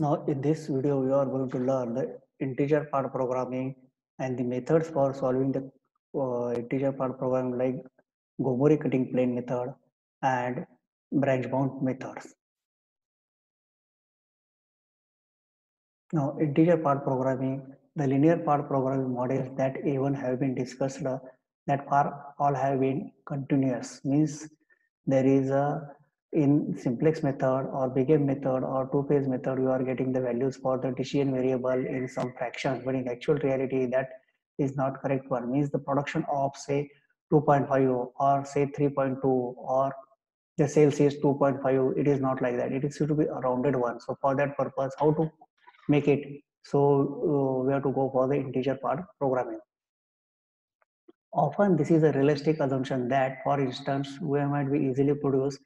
Now, in this video, we are going to learn the integer part programming and the methods for solving the integer part programming like Gomori cutting plane method and branch bound methods. Now, integer part programming, the linear part programming models that even have been discussed that are all have been continuous, means there is a in simplex method or bigem method or two-phase method, you are getting the values for the decision variable in some fraction, but in actual reality that is not correct one, means the production of say 2.5 or say 3.2 or the sales is 2.5, it is not like that, it is to be a rounded one. So for that purpose, how to make it? So we have to go for the integer part programming. Often this is a realistic assumption that, for instance, we might be easily produce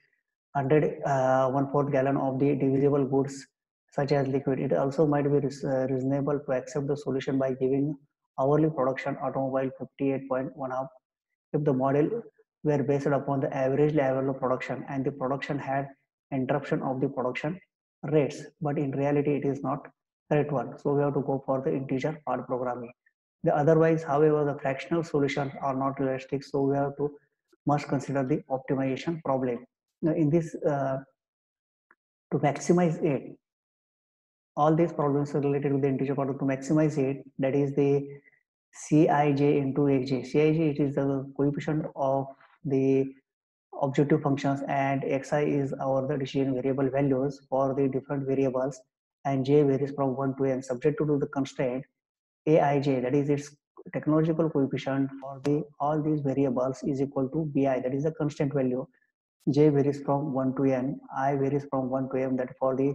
100 1/4 gallon of the divisible goods such as liquid. It also might be reasonable to accept the solution by giving hourly production automobile 58.1 half if the model were based upon the average level of production and the production had interruption of the production rates, but in reality it is not correct one. So we have to go for the integer part programming. The otherwise, however, the fractional solutions are not realistic, so we have to must consider the optimization problem. Now, in this, to maximize it, all these problems are related with the integer part. To maximize it, that is the Cij into xj. Cij, it is the coefficient of the objective functions, and xi is our the decision variable values for the different variables, and j varies from 1 to n subject to the constraint aij, that is its technological coefficient for the all these variables is equal to bi, that is the constant value. J varies from 1 to n, I varies from 1 to m, that for the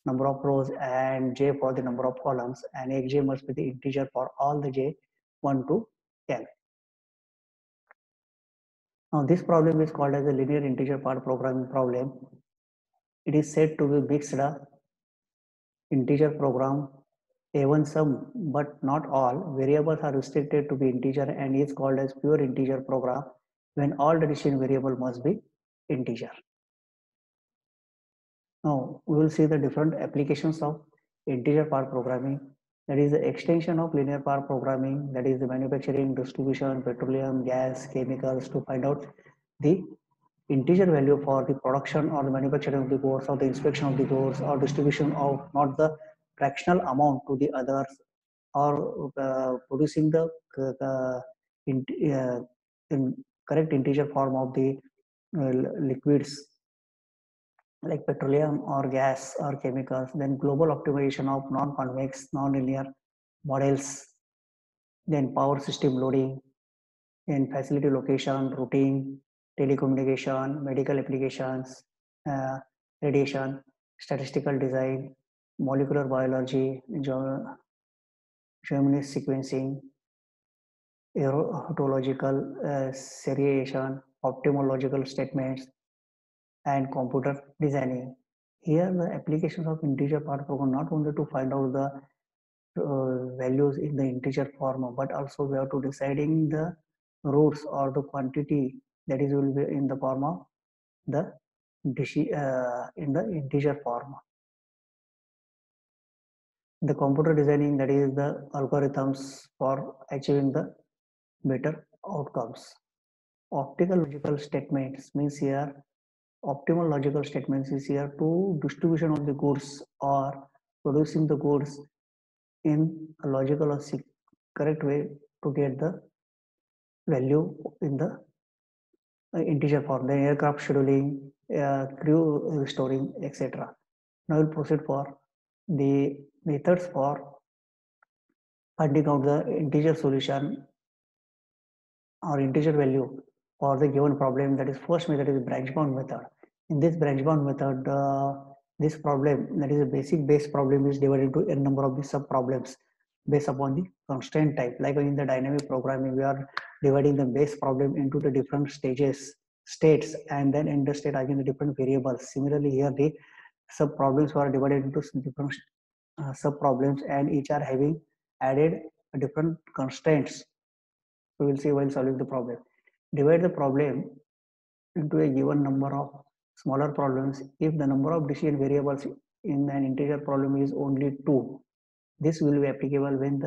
number of rows, and j for the number of columns, and xj must be the integer for all the j 1 to n. Now this problem is called as a linear integer part programming problem. It is said to be mixed integer program. Even some, but not all, variables are restricted to be integer and is called as pure integer program when all the decision variable must be integer. Now we will see the different applications of integer part programming. That is the extension of linear part programming, that is the manufacturing, distribution, petroleum, gas, chemicals, to find out the integer value for the production or the manufacturing of the goods or the inspection of the goods or distribution of not the fractional amount to the others, or producing the in, uh, in correct integer form of the liquids like petroleum or gas or chemicals, then global optimization of non-convex, non-linear models, then power system loading, then facility location, routing, telecommunication, medical applications, uh, radiation, statistical design, molecular biology, genomic sequencing, aerotological seriation, optimal logical statements, and computer designing. Here, the applications of integer part program not only to find out the values in the integer form, but also we have to deciding the roots or the quantity that is will be in the form of the in the integer form. The computer designing, that is the algorithms for achieving the better outcomes. Optical logical statements means here optimal logical statements is here to distribution of the goods or producing the goods in a logical or correct way to get the value in the integer form, the aircraft scheduling, crew restoring, etc. Now we'll proceed for the methods for finding out the integer solution or integer value for the given problem. That is first method is branch bound method. In this branch bound method, this problem, that is a basic base problem, is divided into n number of the sub problems based upon the constraint type. Like in the dynamic programming, we are dividing the base problem into the different states, and then in the state again the different variables. Similarly, here the sub problems are divided into different sub problems, and each are having added different constraints. We will see while solving the problem. Divide the problem into a given number of smaller problems, if the number of decision variables in an integer problem is only 2, this will be applicable when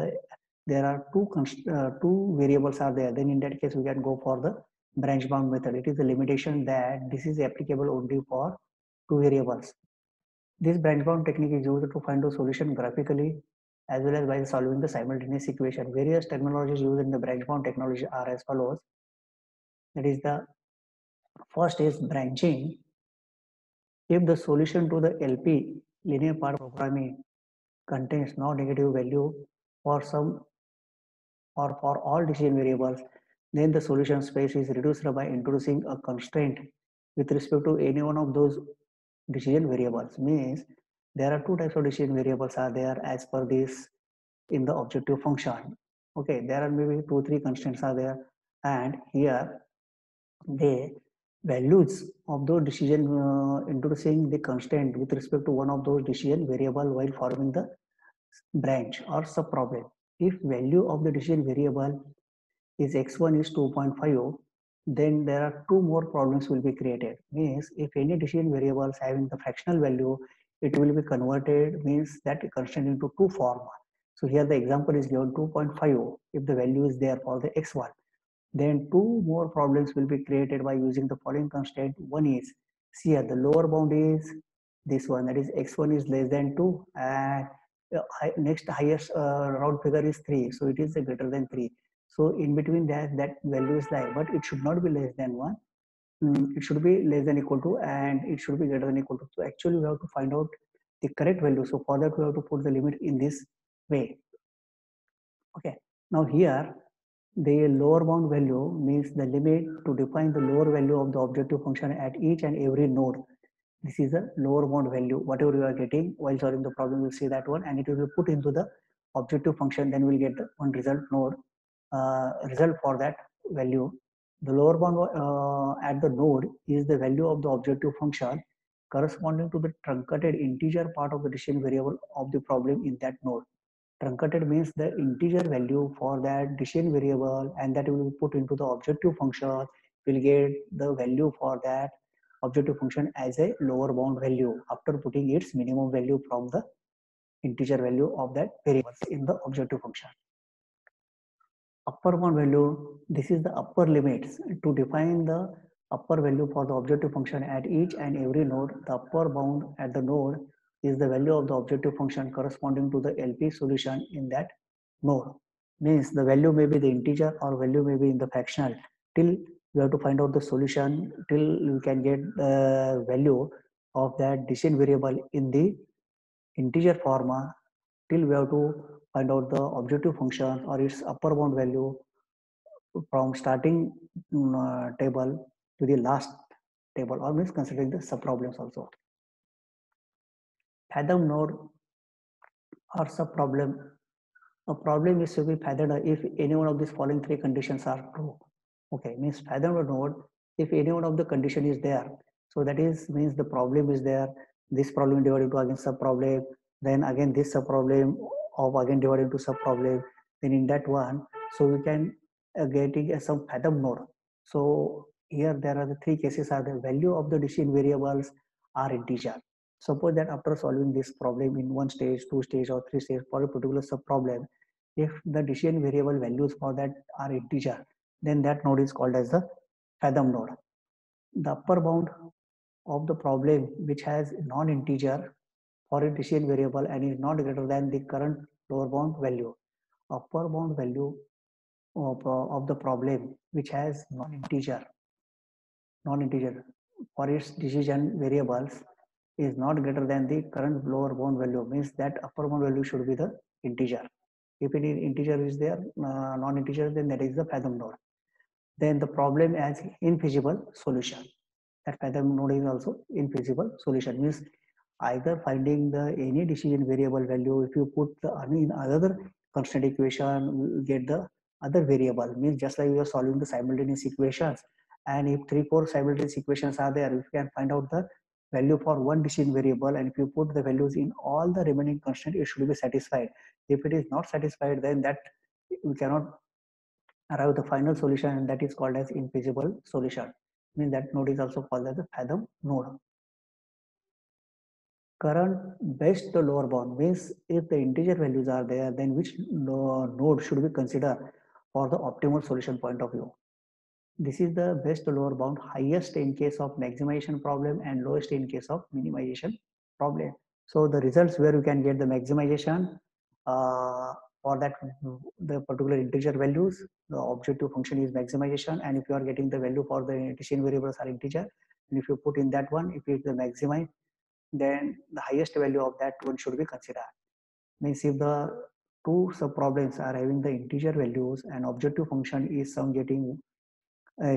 there are two variables are there. Then in that case, we can go for the branch bound method. It is a limitation that this is applicable only for two variables. This branch bound technique is used to find a solution graphically as well as by solving the simultaneous equation. Various terminologies used in the branch bound technology are as follows. That is, the first is branching. If the solution to the LP linear part programming contains no negative value for some or for all decision variables, then the solution space is reduced by introducing a constraint with respect to any one of those decision variables. Means there are two types of decision variables are there as per this in the objective function. Okay, there are maybe 2 3 constraints are there, and here the values of those decision introducing the constraint with respect to one of those decision variable while forming the branch or subproblem. If value of the decision variable is x1 is 2.5, then there are two more problems will be created. Means if any decision variables having the fractional value, it will be converted, means that constraint into two form. So here the example is given 2.5 if the value is there for the x1. Then two more problems will be created by using the following constraint. One is, see here the lower bound is this one, that is x1 is less than 2, and next highest round figure is 3, so it is greater than 3. So in between that value is there, but it should not be less than 1. It should be less than equal to, and it should be greater than equal to. So actually we have to find out the correct value. So for that we have to put the limit in this way. Okay, now here the lower bound value means the limit to define the lower value of the objective function at each and every node. This is a lower bound value. Whatever you are getting while solving the problem, you will see that one, and it will be put into the objective function. Then we'll get the one result node result for that value. The lower bound at the node is the value of the objective function corresponding to the truncated integer part of the decision variable of the problem in that node. Truncated means the integer value for that decision variable, and that will be put into the objective function. Will get the value for that objective function as a lower bound value after putting its minimum value from the integer value of that variable in the objective function. Upper bound value, this is the upper limits to define the upper value for the objective function at each and every node. The upper bound at the node is the value of the objective function corresponding to the LP solution in that node. Means the value may be the integer or value may be in the fractional. Till you have to find out the solution, till you can get the value of that decision variable in the integer form, till we have to find out the objective function or its upper bound value from starting table to the last table, or means considering the subproblems also. Fathom node or subproblem. A problem is to be fathomed if any one of these following three conditions are true. Okay, means fathom node if any one of the condition is there. So that is means the problem is there. This problem divided into again subproblem. Then again this subproblem of again divided into subproblem. Then in that one, so we can getting some fathom node. So here there are the three cases are the value of the decision variables are integer. Suppose that after solving this problem in one stage, two stage, or three stage for a particular subproblem, if the decision variable values for that are integer, then that node is called as the fathom node. The upper bound of the problem which has non-integer for a decision variable and is not greater than the current lower bound value. Upper bound value of the problem which has non-integer for its decision variables is not greater than the current lower bound value, means that upper bound value should be the integer. If any integer is there, non-integer, then that is the fathom node. Then the problem has infeasible solution. That fathom node is also infeasible solution, means either finding the any decision variable value. If you put the in another constant equation, you get the other variable, means just like we are solving the simultaneous equations, and if 3 4 simultaneous equations are there, if you can find out the value for one decision variable, and if you put the values in all the remaining constant, it should be satisfied. If it is not satisfied, then that we cannot arrive the final solution, and that is called as infeasible solution. means that node is also called as a fathom node. Current best the lower bound means if the integer values are there, then which node should be considered for the optimal solution point of view. This is the best lower bound, highest in case of maximization problem and lowest in case of minimization problem. So the results where you can get the maximization for that the particular integer values, the objective function is maximization, and if you are getting the value for the decision variables are integer, and if you put in that one, if it is the maximize, then the highest value of that one should be considered. Means if the two sub problems are having the integer values and objective function is some getting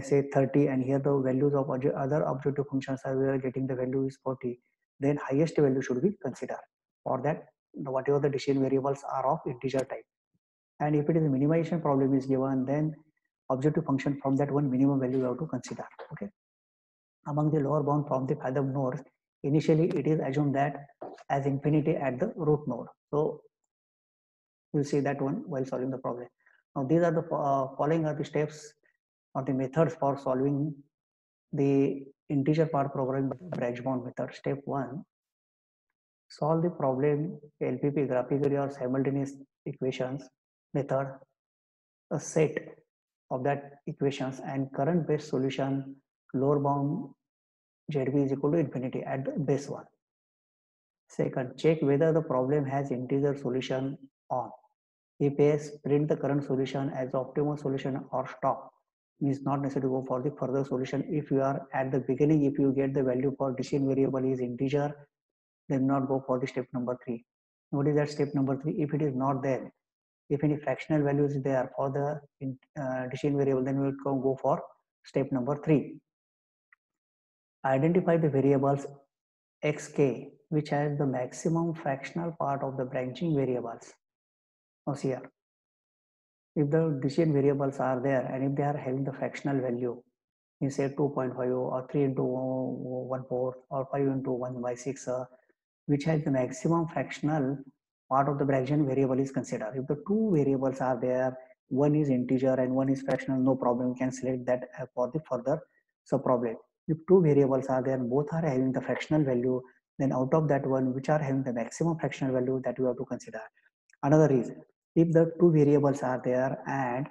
say 30, and here the values of other objective functions are we are getting the value is 40, then highest value should be considered. For that, whatever the decision variables are of integer type. And if it is a minimization problem is given, then objective function from that one minimum value you have to consider. Okay. Among the lower bound from the fathom nodes, initially it is assumed that as infinity at the root node. So we'll see that one while solving the problem. Now these are the following are the steps or the methods for solving the integer part programming by branch bound method. Step 1, solve the problem LPP graphically or simultaneous equations method, a set of that equations and current base solution lower bound ZB is equal to infinity at the base one. Second, check whether the problem has integer solution on. If yes, print the current solution as optimal solution or stop. It is not necessary to go for the further solution. If you are at the beginning, if you get the value for decision variable is integer, then not go for the step number 3. What is that step number 3? If it is not there, if any fractional value is there for the decision variable, then we will go for step number 3. Identify the variables xk which has the maximum fractional part of the branching variables. Now here, if the decision variables are there and if they are having the fractional value, you say 2.5 or 3 into 1/4 or 5 into 1 by 6, which has the maximum fractional part of the branching variable is considered. If the two variables are there, one is integer and one is fractional, no problem, you can select that for the further sub-problem. If two variables are there, both are having the fractional value, then out of that one, which are having the maximum fractional value, that you have to consider. Another is, if the two variables are there and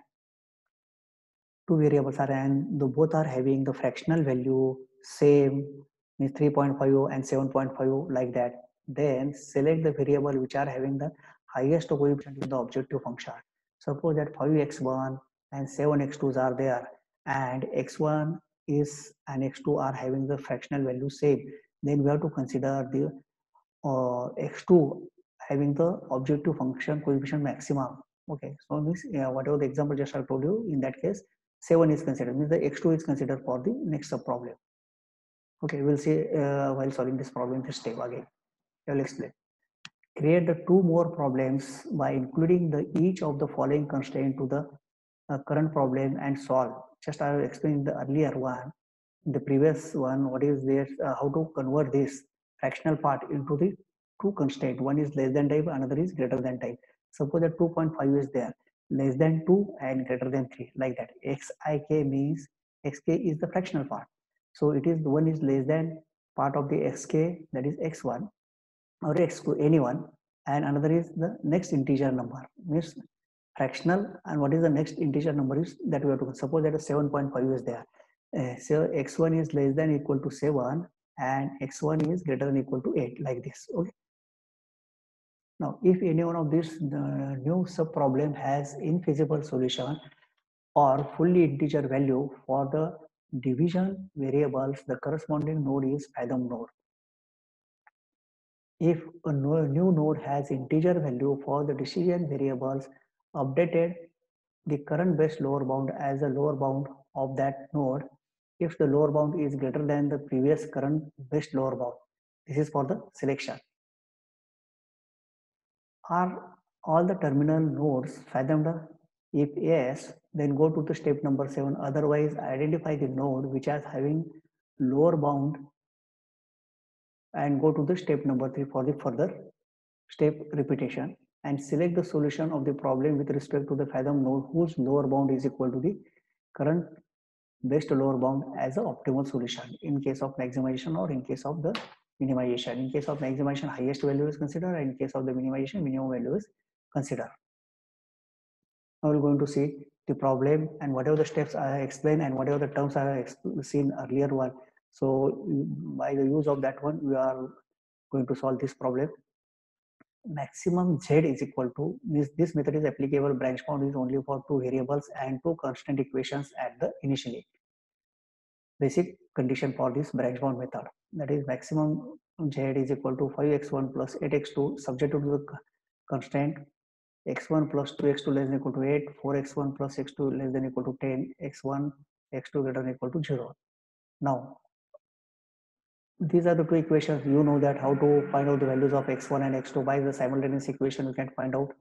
both are having the fractional value same, means 3.5 and 7.5 like that, then select the variable which are having the highest coefficient in the objective function. Suppose that 5x1 and 7x2s are there and x1 is and x2 are having the fractional value same, then we have to consider the x2 having the objective function coefficient maximum. Okay, so means whatever the example just I told you, in that case 7 is considered, means the x2 is considered for the next sub problem. Okay, we'll see while solving this problem this step again. I will explain. Create the two more problems by including the each of the following constraint to the current problem and solve. Just I will explain the earlier one, the previous one, what is this, how to convert this fractional part into the two constraint. One is less than type, another is greater than type. Suppose that 2.5 is there, less than 2 and greater than 3, like that. Xik means xk is the fractional part. So it is one is less than part of the xk, that is x1 or x2, anyone, and another is the next integer number, means fractional, and what is the next integer number is that we have to suppose that a 7.5 is there. So x1 is less than equal to 7 and x1 is greater than equal to 8, like this. Okay. Now, if any one of these new sub problem has infeasible solution or fully integer value for the division variables, the corresponding node is fathom node. If a new node has integer value for the decision variables, updated the current best lower bound as a lower bound of that node if the lower bound is greater than the previous current best lower bound. This is for the selection. Are all the terminal nodes fathomed? If yes, then go to the step number 7. Otherwise, identify the node which is having lower bound and go to the step number 3 for the further step repetition and select the solution of the problem with respect to the fathom node whose lower bound is equal to the current best lower bound as an optimal solution in case of maximization or in case of the minimization. In case of maximization, highest value is considered, and in case of the minimization, minimum value is considered. Now we're going to see the problem and whatever the steps I explained and whatever the terms I have seen earlier one. So by the use of that one, we are going to solve this problem. Maximum Z is equal to this method is applicable. Branch bound is only for two variables and two constant equations at the initially. Basic condition for this branch bound method, that is maximum Z is equal to 5x1 plus 8x2 subject to the constraint x1 plus 2x2 less than equal to 8, 4x1 plus x2 less than equal to 10, x1, x2 greater than equal to 0. Now, these are the two equations. You know that how to find out the values of x1 and x2 by the simultaneous equation we can find out.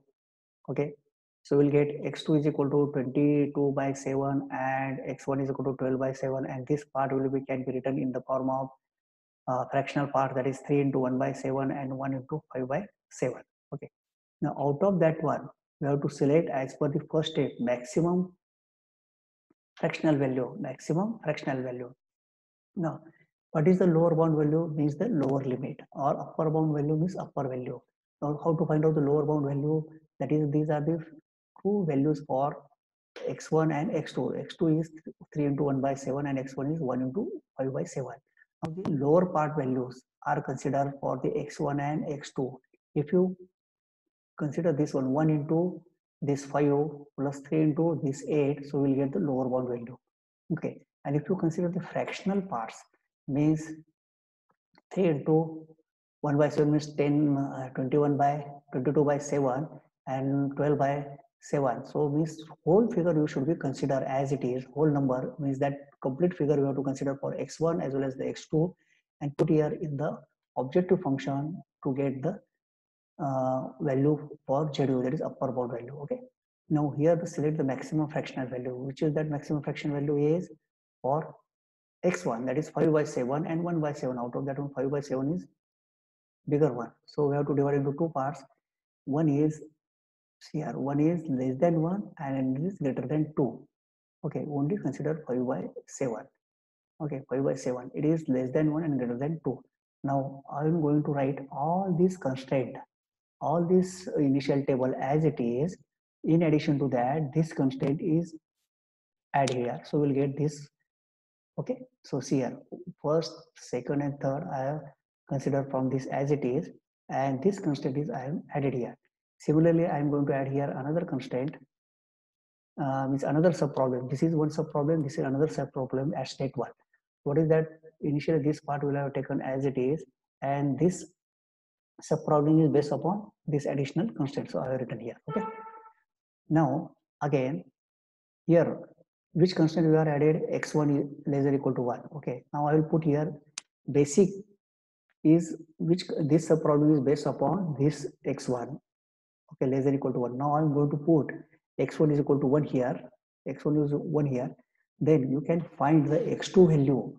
Okay, so we'll get x2 is equal to 22 by 7 and x1 is equal to 12 by 7, and this part can be written in the form of fractional part, that is 3 into 1 by 7 and 1 into 5 by 7. Okay, now out of that one we have to select as per the first step maximum fractional value. Now what is the lower bound value? Means the lower limit, or upper bound value means upper value. Now how to find out the lower bound value? That is, these are the two values for x1 and x2. x2 is 3 into 1 by 7 and x1 is 1 into 5 by 7. Now the lower part values are considered for the x1 and x2. If you consider this one into this 5 plus 3 into this 8, so we'll get the lower bound value. Okay, and if you consider the fractional parts, means 3 into 1 by 7 means 10, 21 by 22 by 7 and 12 by 7. So means whole figure you should be considered as it is. Whole number means that complete figure you have to consider for x1 as well as the x2 and put here in the objective function to get the value for ZU, that is upper bound value. Okay, now here to select the maximum fractional value, which is that maximum fraction value is for x1, that is 5 by 7 and 1 by 7. Out of that one, 5 by 7 is bigger one, so we have to divide into two parts. One is here, one is less than 1 and is greater than 2. Okay, only consider 5 by 7. Okay, 5 by 7, it is less than 1 and greater than 2. Now I am going to write all these constraint, all this initial table as it is. In addition to that, this constraint is added here, so we'll get this. Okay, so see here, first, second and third I have considered from this as it is, and this constraint is I have added here. Similarly, I am going to add here another constraint, means another sub problem. This is one sub problem, this is another sub problem at state 1. What is that? Initially this part will have taken as it is, and this sub problem is based upon this additional constraint, so I have written here. Okay, now again here, which constraint we are added? x1 is less than equal to 1. Okay, now I will put here basic is, which this sub problem is based upon this x1, okay, less than equal to 1. Now I'm going to put x1 is equal to 1 here, x1 is 1 here. Then you can find the x2 value,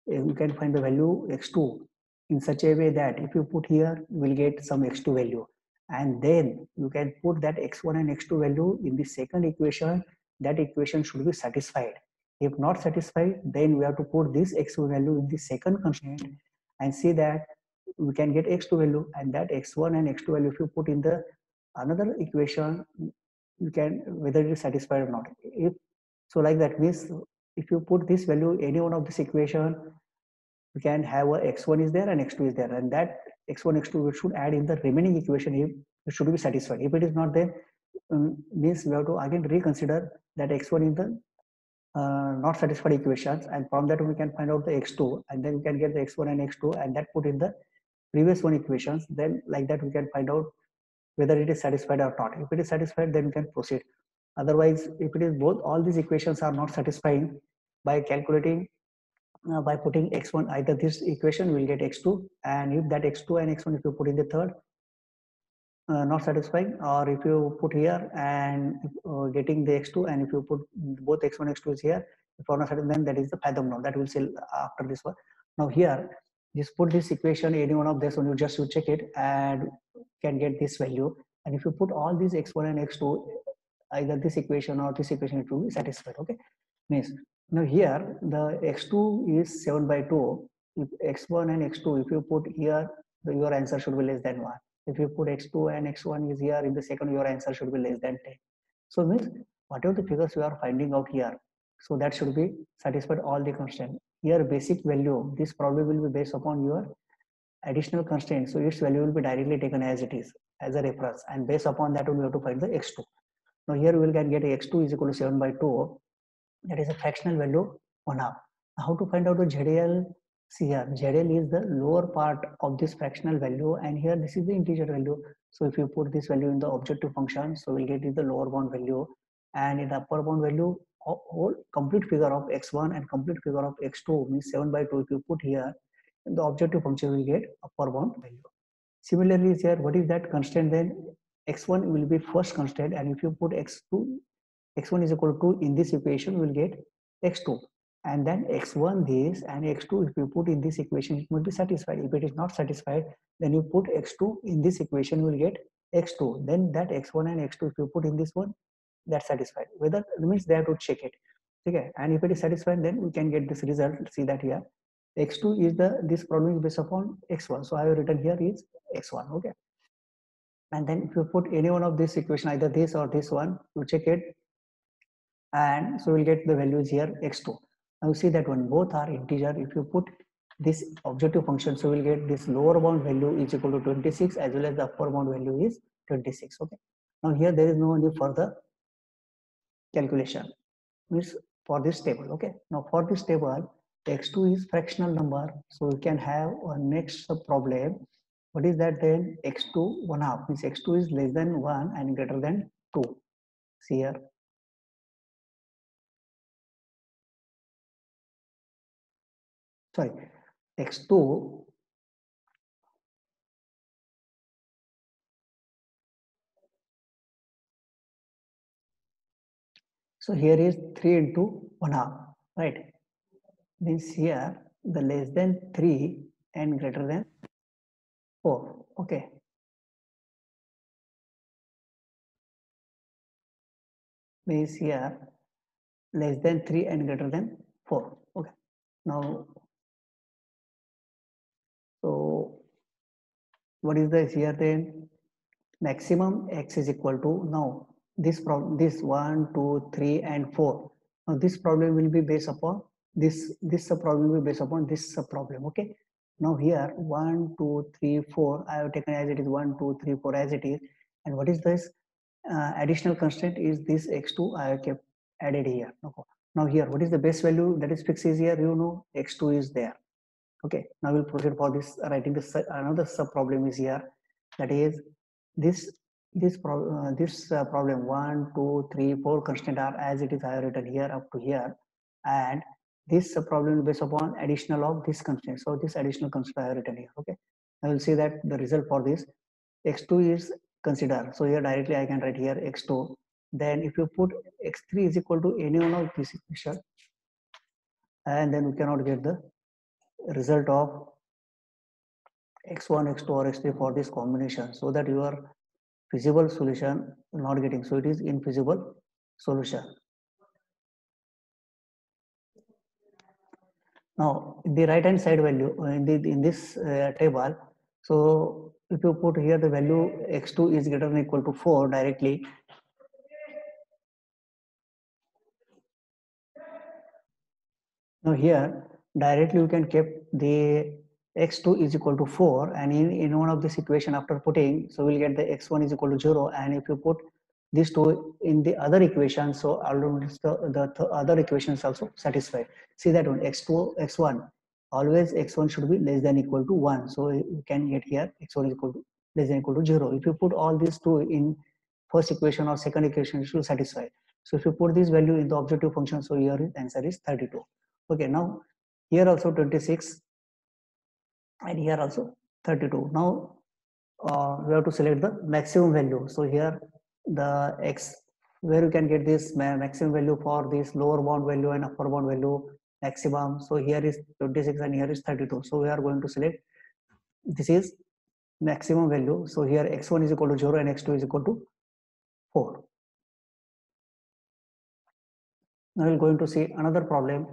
you can find the value x2 in such a way that if you put here, you will get some x2 value, and then you can put that x1 and x2 value in the second equation. That equation should be satisfied. If not satisfied, then we have to put this x2 value in the second constraint and see that we can get x2 value, and that x1 and x2 value if you put in the another equation, you can whether it is satisfied or not. If so, like that means if you put this value any one of this equation, we can have a x1 is there and x2 is there, and that x1 x2 should add in the remaining equation if it should be satisfied. If it is not there, means we have to again reconsider that x1 in the not satisfied equations, and from that we can find out the x2, and then we can get the x1 and x2 and that put in the previous one equations. Then like that we can find out whether it is satisfied or not. If it is satisfied, then we can proceed. Otherwise, if it is both all these equations are not satisfying, by calculating by putting x1 either this equation will get x2, and if that x2 and x1 if you put in the third not satisfying, or if you put here and getting the x2, and if you put both x1 x2 is here, if not satisfied, then that is the fathom norm, that will say after this one. Now here just put this equation any one of this one, you just you check it and can get this value, and if you put all these x1 and x2 either this equation or this equation, it will be satisfied. Okay, means Now here the x2 is 7 by 2. If x1 and x2, if you put here, your answer should be less than 1. If you put x2 and x1 is here in the second, your answer should be less than 10. So means whatever the figures you are finding out here, so that should be satisfied all the constraint. Here basic value, this problem will be based upon your additional constraint, so its value will be directly taken as it is as a reference, and based upon that we have to find the x2. Now here we will get x2 is equal to 7 by 2, that is a fractional value 1 half. How to find out the ZL? See here, ZL is the lower part of this fractional value, and here this is the integer value. So if you put this value in the objective function, so we'll get is the lower bound value, and in the upper bound value, whole complete figure of x1 and complete figure of x2 means 7 by 2. If you put here, in the objective function will get upper bound value. Similarly, here, what is that constraint then? X1 will be first constraint, and if you put x2, x1 is equal to, in this equation, we will get x2. And then x1 this and x2, if you put in this equation, it must be satisfied. If it is not satisfied, then you put x2 in this equation, you will get x2. Then that x1 and x2, if you put in this one, that's satisfied. Whether means they have to check it. Okay, and if it is satisfied, then we can get this result. See that here, x2 is this problem is based upon x1. So I have written here is x1. Okay, and then if you put any one of this equation, either this or this one, you check it, and so we'll get the values here x2. Now you see that when both are integer, if you put this objective function, so we'll get this lower bound value is equal to 26 as well as the upper bound value is 26. Okay, now here there is no any further calculation, means for this table. Okay, now for this table, x2 is fractional number, so we can have a next problem. What is that then? X2 1 half means x2 is less than 1 and greater than 2. See here, sorry, x2, so here is 3 into 1 half, right? Means here the less than 3 and greater than 4. Okay, means here less than 3 and greater than 4. Okay, now so what is this here then? Maximum x is equal to, now this problem, this 1, 2, 3 and 4. Now this problem will be based upon this problem will be based upon this problem. Okay, now here 1, 2, 3, 4 I have taken as it is, 1, 2, 3, 4 as it is. And what is this additional constraint is this x2 I have kept added here. Okay, now here what is the base value that is fixed is here, you know, x2 is there. Okay, now we'll proceed for this writing this another sub problem is here, that is this problem 1, 2, 3, 4 constraint are as it is I have written here up to here, and this problem is based upon additional of this constraint. So this additional constraint I have written here. Okay, I will see that the result for this x2 is considered. So here directly I can write here x2. Then if you put x3 is equal to any one of this equation, and then we cannot get the result of x1, x2 or x3 for this combination, so that your feasible solution not getting, so it is infeasible solution. Now in the right hand side value in this table, so if you put here the value x2 is greater than equal to 4 directly, now here directly you can keep the x2 is equal to 4, and in one of this equation after putting, so we'll get the x1 is equal to 0, and if you put these two in the other equation, so almost the other equation is also satisfied. See that one, x2 x1, always x1 should be less than equal to 1, so you can get here x1 is equal to less than equal to 0. If you put all these two in first equation or second equation, it should satisfy. So if you put this value in the objective function, so your answer is 32. Okay, now here also 26 and here also 32. Now we have to select the maximum value. So here the x, where you can get this maximum value for this lower bound value and upper bound value maximum. So here is 26 and here is 32. So we are going to select, this is maximum value. So here x1 is equal to 0 and x2 is equal to 4. Now we're going to see another problem.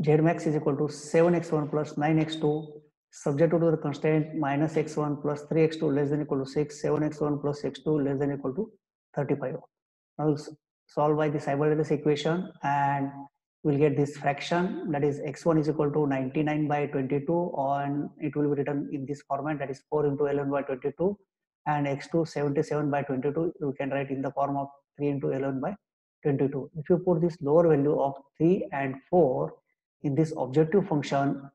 Z max is equal to 7x1 plus 9x2 subject to the constraint minus x1 plus 3x2 less than equal to 6, 7x1 plus x2 less than equal to 35. Now we'll solve by the simultaneous equation and we'll get this fraction, that is x1 is equal to 99 by 22, and it will be written in this format, that is 4 into ln by 22, and x2 77 by 22 you can write in the form of 3 into ln by 22. If you put this lower value of 3 and 4 in this objective function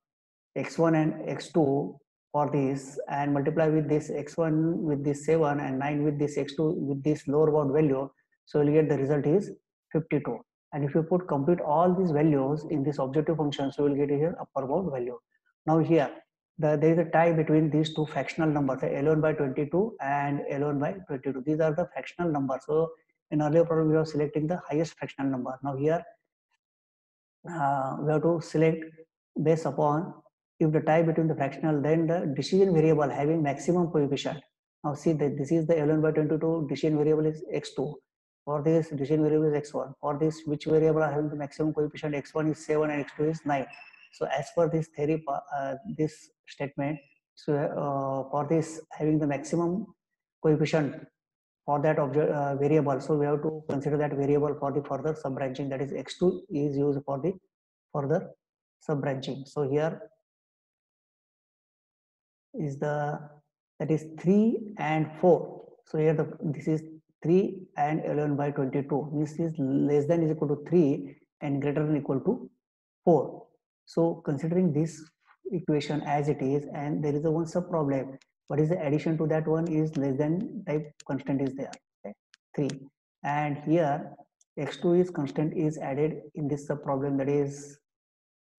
x1 and x2 for this and multiply with this x1 with this 7 and 9 with this x2 with this lower bound value, so you'll get the result is 52. And if you put complete all these values in this objective function, so you'll get here upper bound value. Now here there is a tie between these two fractional numbers, L1 by 22 and L1 by 22. These are the fractional numbers. So in earlier problem we are selecting the highest fractional number. Now here we have to select based upon if the tie between the fractional, then the decision variable having maximum coefficient. Now see that this is the L1 by 22, decision variable is x2. For this, decision variable is x1. For this, which variable are having the maximum coefficient? X1 is 7 and x2 is 9. So as per this theory, this statement, so for this having the maximum coefficient for that object variable, so we have to consider that variable for the further sub branching, that is x2 is used for the further sub branching. So here is the, that is 3 and 4. So here this is 3 and 11 by 22. This is less than is equal to 3 and greater than equal to 4. So considering this equation as it is, and there is a one sub problem. What is the addition to that one is less than type constant is there, okay? 3. And here x2 is constant is added in this sub problem, that is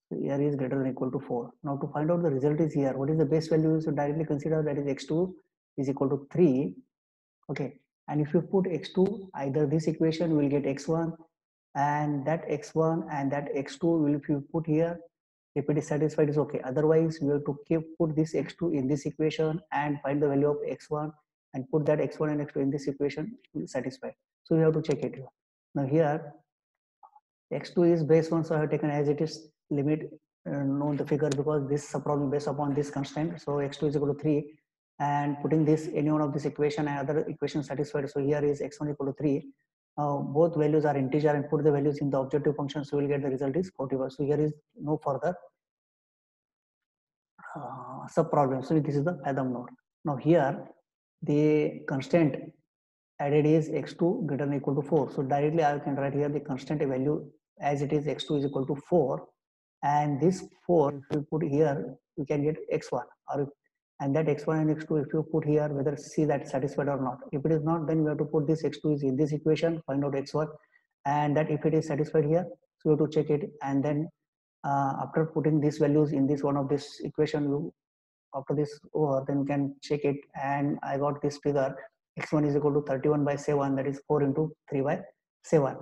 here is greater than equal to 4. Now to find out the result is here. What is the base value? So directly consider that is x2 is equal to 3. Okay. And if you put x2, either this equation will get x1 and that x1 and that x2 will, if you put here, if it is satisfied is okay. Otherwise we have to put this x2 in this equation and find the value of x1 and put that x1 and x2 in this equation will satisfy. So we have to check it here. Now here x2 is base 1, so I have taken as it is limit known the figure because this is a problem based upon this constraint. So x2 is equal to 3 and putting this any one of this equation and other equation satisfied. So here is x1 equal to 3. Both values are integer and put the values in the objective function, so we'll get the result is 41. So here is no further sub problem. So this is the fathom node. Now here the constant added is x2 greater than equal to 4. So directly I can write here the constant value as it is x2 is equal to 4, and this 4 if you put here you can get x1, or and that x1 and x2 if you put here, whether see that satisfied or not. If it is not, then we have to put this x2 is in this equation, find out x1, and that if it is satisfied here, so we have to check it, and then after putting these values in this one of this equation, you after this over, then you can check it, and I got this figure x1 is equal to 31 by 7, that is 4 into 3 by 7.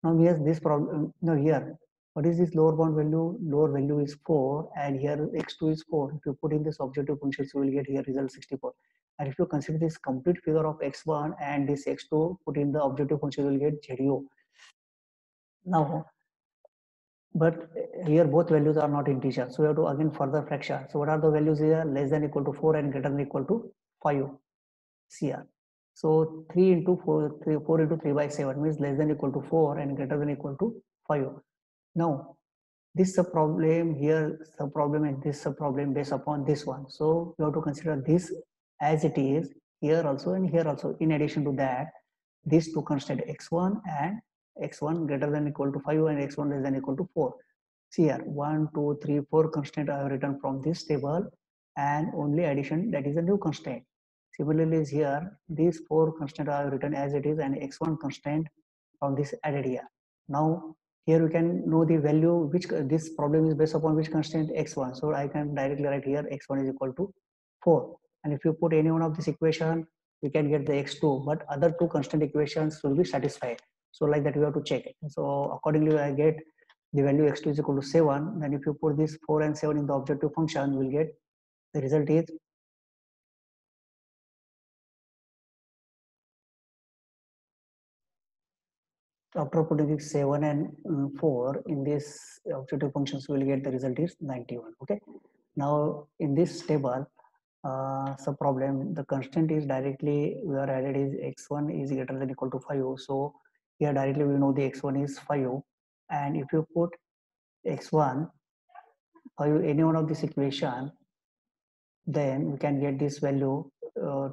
Now here's this problem. Now here what is this lower bound value? Lower value is 4 and here x2 is 4. If you put in this objective function, you will get here result 64. And if you consider this complete figure of x1 and this x2 put in the objective function, you will get 0. Now but here both values are not integer, so we have to again further fraction. So what are the values here? Less than equal to 4 and greater than equal to 5 CR. So 3 into 4, 4 into 3 by 7 means less than equal to 4 and greater than equal to 5. Now this sub problem here, sub problem and this sub problem based upon this one. So you have to consider this as it is here also and here also. In addition to that, these two constant x1 and x1 greater than equal to 5 and x1 less than equal to 4. See here 1, 2, 3, 4 constant I have written from this table, and only addition, that is a new constraint. Similarly is here these 4 constant I have written as it is and x1 constant from this added here. Now here we can know the value which this problem is based upon which constraint x1. So I can directly write here x1 is equal to 4. And if you put any one of this equation, we can get the x2, but other two constant equations will be satisfied. So like that we have to check it. So accordingly I get the value x2 is equal to 7. Then if you put this 4 and 7 in the objective function, we'll get the result is After putting 7 and 4 in this objective functions, we will get the result is 91. Okay. Now in this table, so problem, the constant is directly we are added is x1 is greater than equal to 5. So here directly we know the x1 is 5, and if you put x1 5 any one of this equation, then we can get this value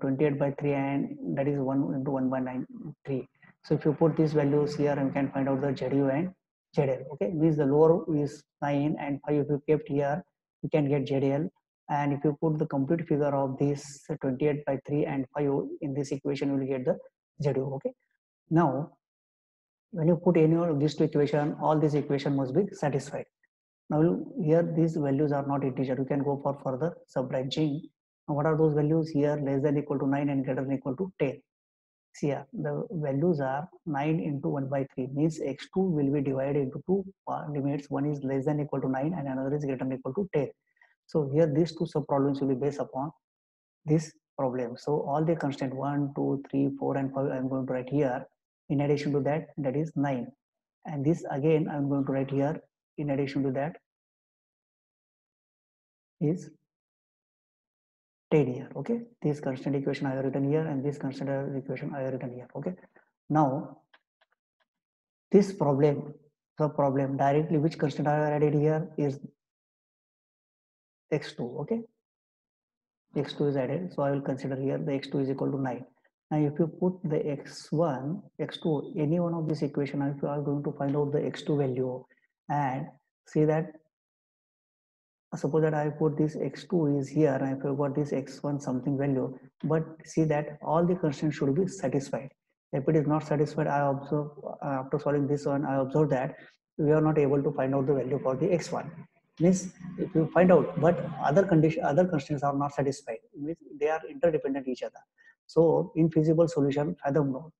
28 by 3, and that is 1 into 1 by 9 3. So if you put these values here, and we can find out the ZU and ZL. Okay, means the lower is 9 and 5. If you kept here, you can get ZL. And if you put the complete figure of this 28 by 3 and 5 in this equation, you will get the ZU. Okay, now when you put any of these two equation, all these equation must be satisfied. Now here these values are not integer. You can go for further sub-branching. Now what are those values here? Less than equal to 9 and greater than equal to 10. See here, the values are 9 into 1 by 3, means x2 will be divided into two limits. One is less than equal to 9 and another is greater than equal to 10. So here these two sub problems will be based upon this problem. So all the constant 1, 2, 3, 4 and 5 I am going to write here. In addition to that, that is 9. And this again I am going to write here. In addition to that is 10 here. Okay, this constant equation I have written here, and this constant equation I have written here. Okay, now this problem, the problem directly which constant I have added here is x2. Okay, x2 is added, so I will consider here the x2 is equal to 9. Now if you put the x1 x2 any one of this equation, if you are going to find out the x2 value, and see that suppose that I put this x2 is here and I forgot this x1 something value, but see that all the constraints should be satisfied. If it is not satisfied, I observe after solving this one, I observe that we are not able to find out the value for the x1. Means if you find out, but other constraints are not satisfied, means they are interdependent each other. So infeasible solution fathom node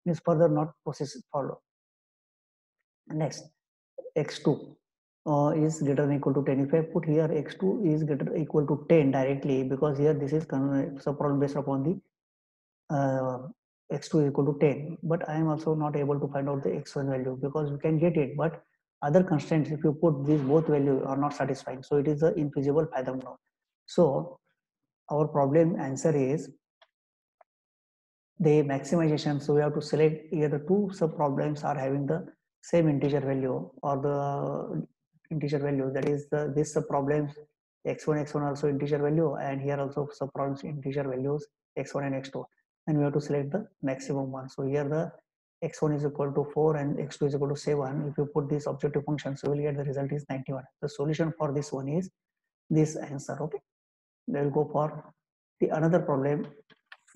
means further not process follow. Next, x2 is greater than equal to 10. If I put here x2 is greater equal to 10 directly, because here this is sub problem based upon the x2 is equal to 10, but I am also not able to find out the x1 value, because we can get it, but other constraints if you put these both values are not satisfying, so it is the infeasible fathom node. So our problem answer is the maximization. So we have to select here the two sub problems are having the same integer value, or the integer value, that is this sub problems x1 also integer value, and here also sub problems integer values x1 and x2, and we have to select the maximum one. So here the x1 is equal to 4 and x2 is equal to 7. If you put this objective function, so we will get the result is 91. The solution for this one is this answer. Okay, they will go for the another problem.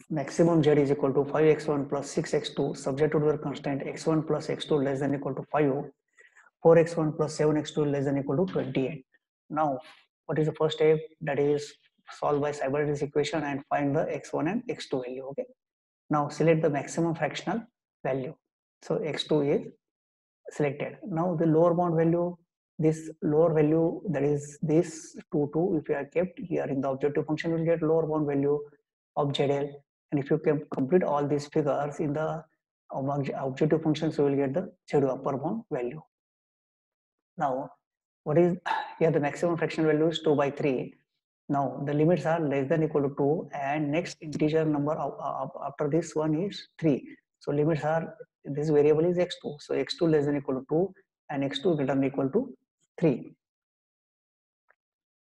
Maximum z is equal to 5x1 plus 6x2 subject to the constant x1 plus x2 less than equal to 5, 4x1 plus 7x2 less than equal to 28. Now what is the first step? That is solve by Seibert's equation and find the x1 and x2 value. Okay, now select the maximum fractional value. So x2 is selected. Now the lower bound value, this lower value, that is this 2 if you are kept here in the objective function, you will get lower bound value of ZL. And if you can complete all these figures in the objective functions, you will get the ZU upper bound value. Now what is here, the maximum fraction value is 2 by 3. Now the limits are less than equal to 2, and next integer number after this one is 3. So limits are, this variable is x2. So x2 less than equal to 2 and x2 greater than equal to 3.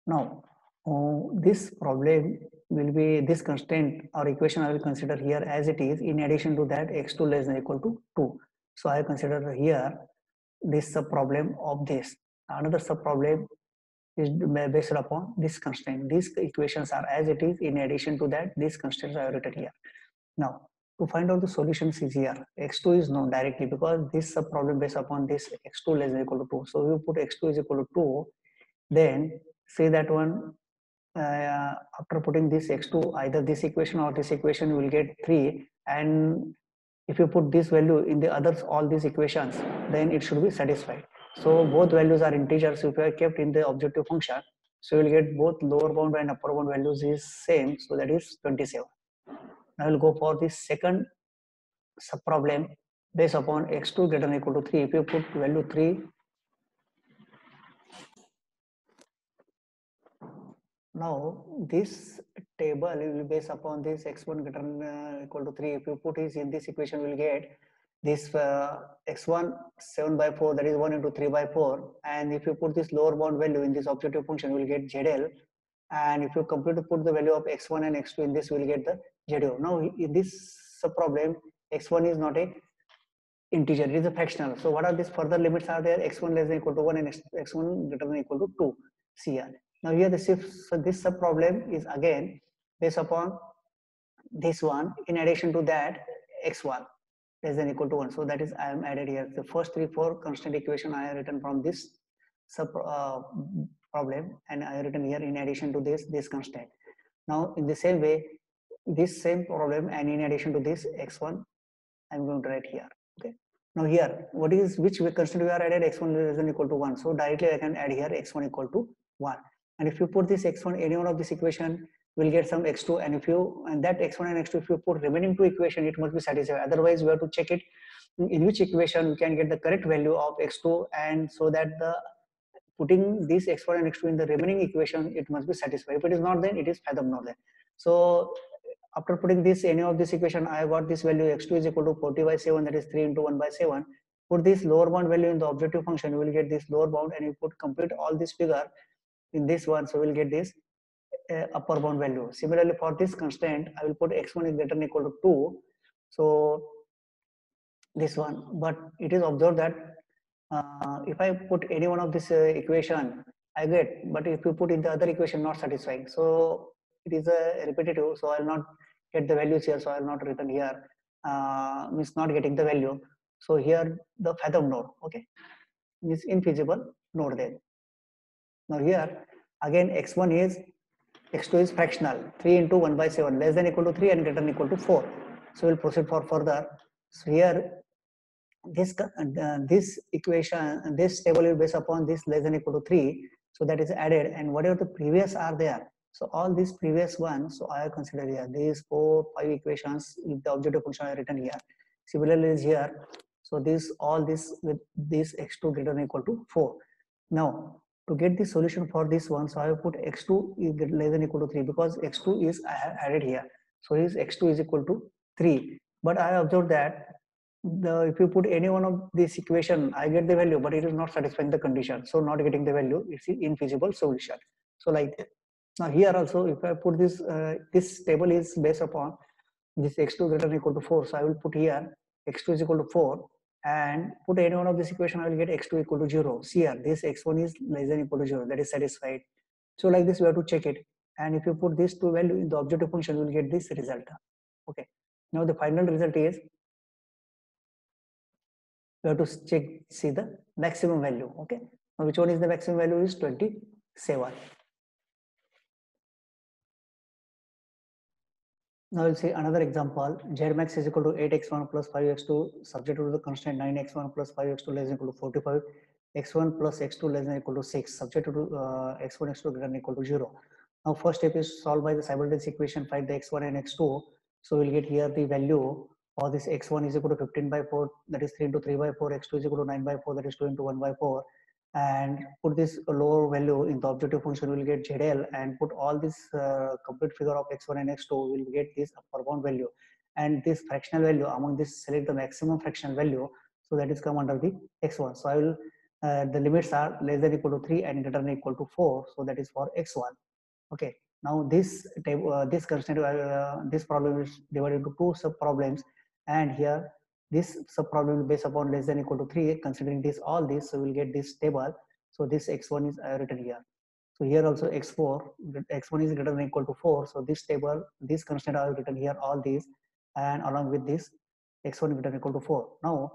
Now this problem will be this constant or equation I will consider here as it is. In addition to that, x2 less than equal to 2. So I consider here this sub problem of this. Another sub problem is based upon this constraint. These equations are as it is. In addition to that, these constraints are written here. Now to find out the solutions is here. X2 is known directly because this sub problem based upon this x2 less than equal to 2. So we put x2 is equal to 2, then say that one after putting this x2, either this equation or this equation, you will get 3, and if you put this value in the others all these equations, then it should be satisfied. So both values are integers if you are kept in the objective function, so you will get both lower bound and upper bound values is same, so that is 27. Now I will go for the second sub problem. based upon x2 greater than equal to 3. If you put value 3, now this table will be based upon this x1 greater than equal to 3. If you put is in this equation, we will get this x1 7 by 4, that is 1 into 3 by 4. And if you put this lower bound value in this objective function, we will get ZL. And if you completely put the value of x1 and x2 in this, we will get the ZO. Now in this problem, x1 is not a integer, it is a fractional. So what are these further limits are there? X1 less than equal to 1 and x1 greater than equal to 2 CR. Now here the shift, so this sub problem is again based upon this one. In addition to that, x1 less than equal to 1. So that is I am added here. The first 4 constant equation I have written from this sub problem, and I have written here in addition to this constant. Now in the same way, this same problem, and in addition to this x1, I'm going to write here. Okay. Now here, what is which constant we are added? X1 less than equal to 1. So directly I can add here x1 equal to 1. And if you put this x1, any one of this equation, will get some x2. And if you that x1 and x2, if you put remaining two equation, it must be satisfied. Otherwise, we have to check it in which equation we can get the correct value of x2, and so that the putting this x1 and x2 in the remaining equation, it must be satisfied. If it is not, then it is fathom not there. So after putting this any of this equation, I got this value x2 is equal to 40 by 7, that is 3 into 1 by 7. Put this lower bound value in the objective function, you will get this lower bound, and you put complete all this figure in this one, so we will get this upper bound value. Similarly, for this constant, I will put x1 is greater than equal to 2. So this one, but it is observed that if I put any one of this equation, I get, but if you put in the other equation, not satisfying. So it is a repetitive, so I will not get the values here, so I will not written here, means not getting the value. So here the fathom node, okay, is infeasible node then. Now here again x1 is, x2 is fractional, 3 into 1 by 7 less than equal to 3 and greater than equal to 4. So we'll proceed for further. So here this equation, this table is based upon this less than equal to 3. So that is added, and whatever the previous are there. So all these previous ones, so I have considered here these 4, 5 equations with the objective function I have written here. Similarly is here. So this all this with this x2 greater than equal to 4. Now to get the solution for this one, so I have put x2 is less than equal to 3 because x2 is I have added here. So is x2 is equal to 3. But I observed that if you put any one of this equation, I get the value, but it is not satisfying the condition. So not getting the value, it's an infeasible solution. So like that. Now here also, if I put this, this table is based upon this x2 greater than equal to 4. So I will put here x2 is equal to 4 and put any one of this equation, I will get x2 equal to 0. See here, this x1 is less than equal to 0, that is satisfied. So like this, we have to check it. And if you put these two value in the objective function, you will get this result. Okay. Now the final result is, we have to check, see the maximum value. Okay, now which one is the maximum value is 27. Now we'll see another example. Zmax is equal to 8x1 plus 5x2 subject to the constant 9x1 plus 5x2 less than equal to 45, x1 plus x2 less than equal to 6 subject to x1 x2 greater than equal to 0. Now first step is solve by the simultaneous equation, find the x1 and x2. So we'll get here the value for this x1 is equal to 15 by 4, that is 3 into 3 by 4, x2 is equal to 9 by 4, that is 2 into 1 by 4. And put this lower value in the objective function, we will get ZL, and put all this complete figure of x1 and x2, we will get this upper bound value. And this fractional value, among this select the maximum fractional value, so that is come under the x1. So I will, the limits are less than equal to 3 and greater than equal to 4, so that is for x1. Okay, now this table, this constant, this problem is divided into two sub problems, and here this sub problem is based upon less than equal to 3. Considering this all this, so we'll get this table. So this x1 is written here. So here also x4, x1 is greater than equal to 4. So this table, this constant I have written here all these, and along with this x1 greater than equal to 4. Now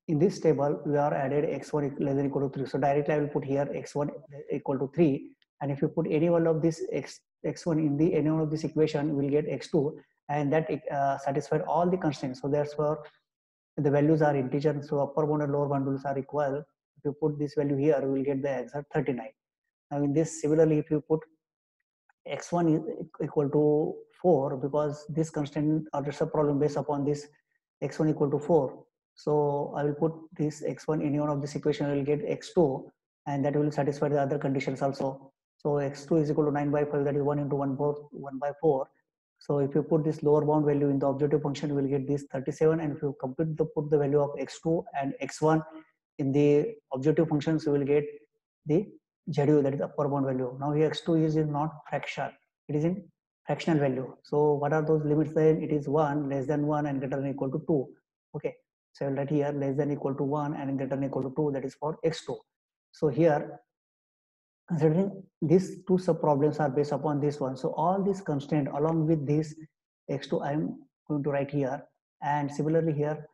in this table we are added x1 less than equal to 3. So directly I will put here x1 equal to 3. And if you put any one of this x1 in the any one of this equation, you will get x2, and that satisfied all the constraints. So therefore the values are integer, so upper bound and lower bound values are equal. If you put this value here, you will get the answer 39. Now in this, similarly, if you put x1 is equal to 4, because this constant or the sub problem based upon this x1 equal to 4. So I will put this x1 in one of this equation, I will get x2, and that will satisfy the other conditions also. So x2 is equal to 9 by 5, that is 1 into 1 by 4. So if you put this lower bound value in the objective function, you will get this 37, and if you put the value of x2 and x1 in the objective functions, you will get the ZU, that is upper bound value. Now here x2 is not fraction, it is in fractional value. So what are those limits then? It is 1, less than 1 and greater than equal to 2. Okay, so I will write here less than equal to 1 and greater than equal to 2, that is for x2. So here, considering these two sub problems are based upon this one, so all these constraint along with this x2 I am going to write here, and similarly here,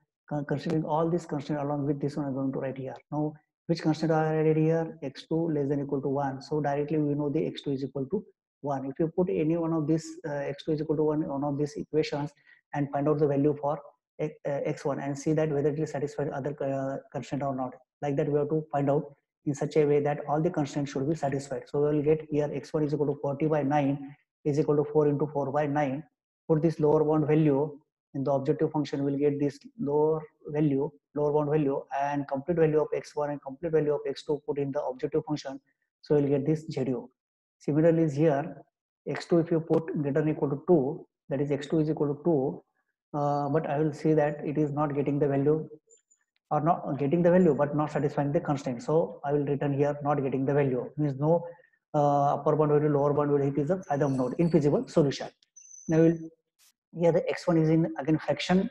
considering all these constraint along with this one I'm going to write here. Now which constraint are added here? X2 less than equal to 1, so directly we know the x2 is equal to 1. If you put any one of this x2 is equal to 1 of these equations and find out the value for x1 and see that whether it is satisfied other constraint or not, like that we have to find out in such a way that all the constraints should be satisfied. So we will get here x1 is equal to 40 by 9 is equal to 4 into 4 by 9. Put this lower bound value in the objective function, we will get this lower bound value, and complete value of x1 and complete value of x2 put in the objective function. So we will get this ZU. Similarly here, x2 if you put greater than equal to 2, that is x2 is equal to 2, but I will see that it is not getting the value, or not getting the value but not satisfying the constraint. So I will return here not getting the value, means no upper bound value, lower bound value, it is a fathom node, infeasible solution. Now we'll, here the x1 is in again fraction.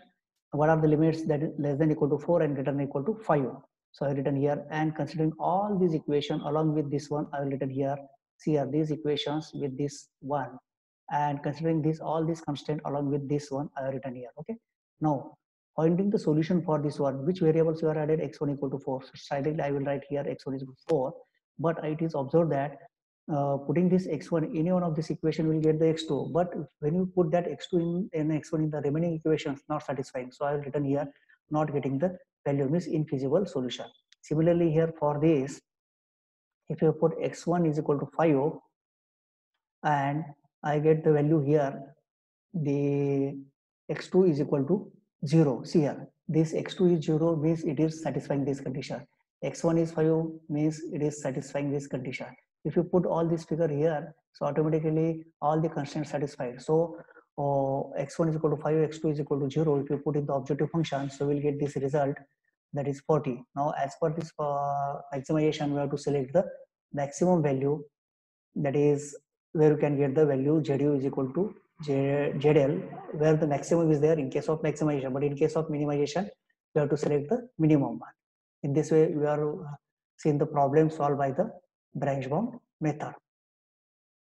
What are the limits? That is less than equal to 4 and greater than equal to 5. So I written here, and considering all these equations along with this one, I will written here. See here these equations with this one, and considering this all these constraint along with this one, I have written here. Okay. Now finding the solution for this one, which variables you are added? X1 equal to 4. So slightly I will write here x1 is equal to 4, but it is observed that putting this x1 in one of this equation will get the x2, but when you put that x2 in x1 in the remaining equations, not satisfying. So I have written here not getting the value, means infeasible solution. Similarly here for this, if you put x1 is equal to 5 and I get the value here, the x2 is equal to 0. See here, this x2 is 0 means it is satisfying this condition. X1 is 5 means it is satisfying this condition. If you put all this figure here, so automatically all the constraints satisfied. So x1 is equal to 5, x2 is equal to 0. If you put in the objective function, so we'll get this result, that is 40. Now as per this maximization, we have to select the maximum value, that is where you can get the value ZU is equal to ZL, where the maximum is there in case of maximization, but in case of minimization, you have to select the minimum one. In this way, we are seeing the problem solved by the branch bound method.